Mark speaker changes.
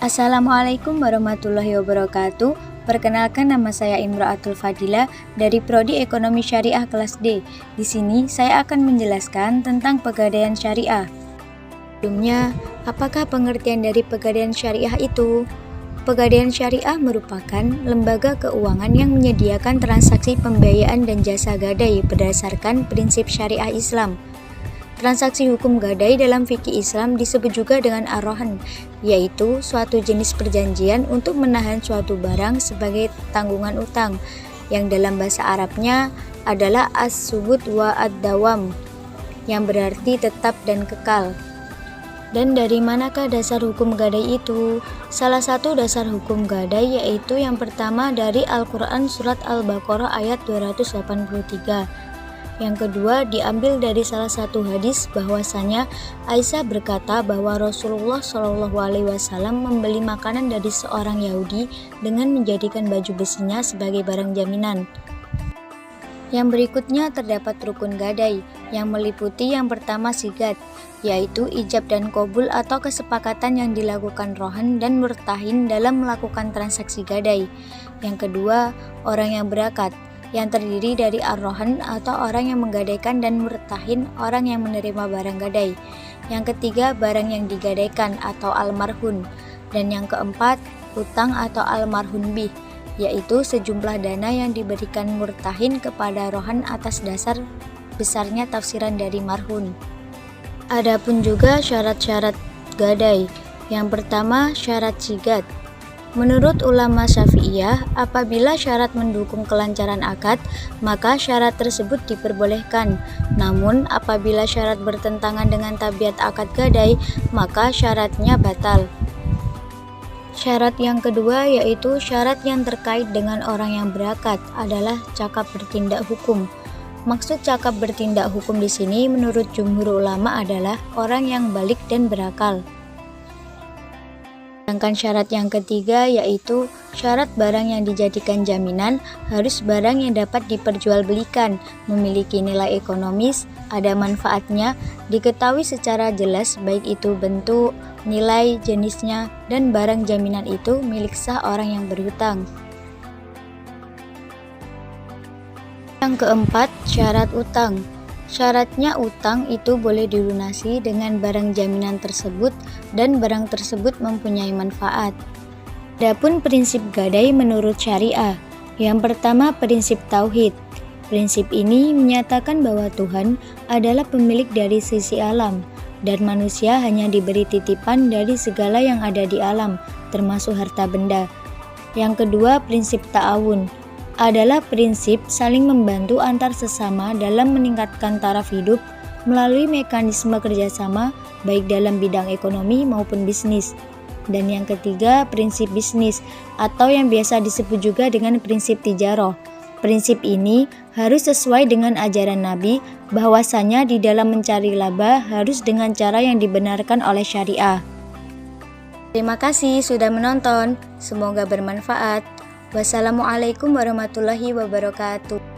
Speaker 1: Assalamualaikum warahmatullahi wabarakatuh. Perkenalkan, nama saya Imro'atul Fadila dari Prodi Ekonomi Syariah kelas D. Di sini saya akan menjelaskan tentang Pegadaian Syariah. Sebelumnya, apakah pengertian dari Pegadaian Syariah itu? Pegadaian Syariah merupakan lembaga keuangan yang menyediakan transaksi pembiayaan dan jasa gadai berdasarkan prinsip syariah Islam. Transaksi hukum gadai dalam fikih Islam disebut juga dengan ar-rahan, yaitu suatu jenis perjanjian untuk menahan suatu barang sebagai tanggungan utang, yang dalam bahasa Arabnya adalah as-subut wa ad-dawam, yang berarti tetap dan kekal. Dan dari manakah dasar hukum gadai itu? Salah satu dasar hukum gadai yaitu yang pertama dari Al-Quran Surat Al-Baqarah ayat 283. Yang kedua diambil dari salah satu hadis bahwasanya Aisyah berkata bahwa Rasulullah SAW membeli makanan dari seorang Yahudi dengan menjadikan baju besinya sebagai barang jaminan. Yang berikutnya terdapat rukun gadai yang meliputi yang pertama sigat, yaitu ijab dan qabul atau kesepakatan yang dilakukan rohan dan murtahin dalam melakukan transaksi gadai. Yang kedua, orang yang berakat, yang terdiri dari ar-rahan atau orang yang menggadaikan dan murtahin orang yang menerima barang gadai. Yang ketiga, barang yang digadaikan atau al-marhun. Dan yang keempat, utang atau al-marhun bih, yaitu sejumlah dana yang diberikan murtahin kepada rohan atas dasar besarnya tafsiran dari marhun. Adapun juga syarat-syarat gadai. Yang pertama, syarat sigat. Menurut ulama Syafi'iyah, apabila syarat mendukung kelancaran akad, maka syarat tersebut diperbolehkan. Namun, apabila syarat bertentangan dengan tabiat akad gadai, maka syaratnya batal. Syarat yang kedua yaitu syarat yang terkait dengan orang yang berakad adalah cakap bertindak hukum. Maksud cakap bertindak hukum di sini menurut jumhur ulama adalah orang yang balik dan berakal. Sedangkan syarat yang ketiga yaitu syarat barang yang dijadikan jaminan harus barang yang dapat diperjualbelikan, memiliki nilai ekonomis, ada manfaatnya, diketahui secara jelas baik itu bentuk, nilai, jenisnya, dan barang jaminan itu milik sah orang yang berhutang. Yang keempat, syarat utang. Syaratnya utang itu boleh dilunasi dengan barang jaminan tersebut dan barang tersebut mempunyai manfaat. Adapun prinsip gadai menurut syariah. Yang pertama, prinsip tauhid. Prinsip ini menyatakan bahwa Tuhan adalah pemilik dari sisi alam dan manusia hanya diberi titipan dari segala yang ada di alam, termasuk harta benda. Yang kedua, prinsip ta'awun adalah prinsip saling membantu antar sesama dalam meningkatkan taraf hidup melalui mekanisme kerjasama baik dalam bidang ekonomi maupun bisnis. Dan yang ketiga, prinsip bisnis atau yang biasa disebut juga dengan prinsip tijarah. Prinsip ini harus sesuai dengan ajaran Nabi bahwasanya di dalam mencari laba harus dengan cara yang dibenarkan oleh syariah. Terima kasih sudah menonton, semoga bermanfaat. Wassalamualaikum warahmatullahi wabarakatuh.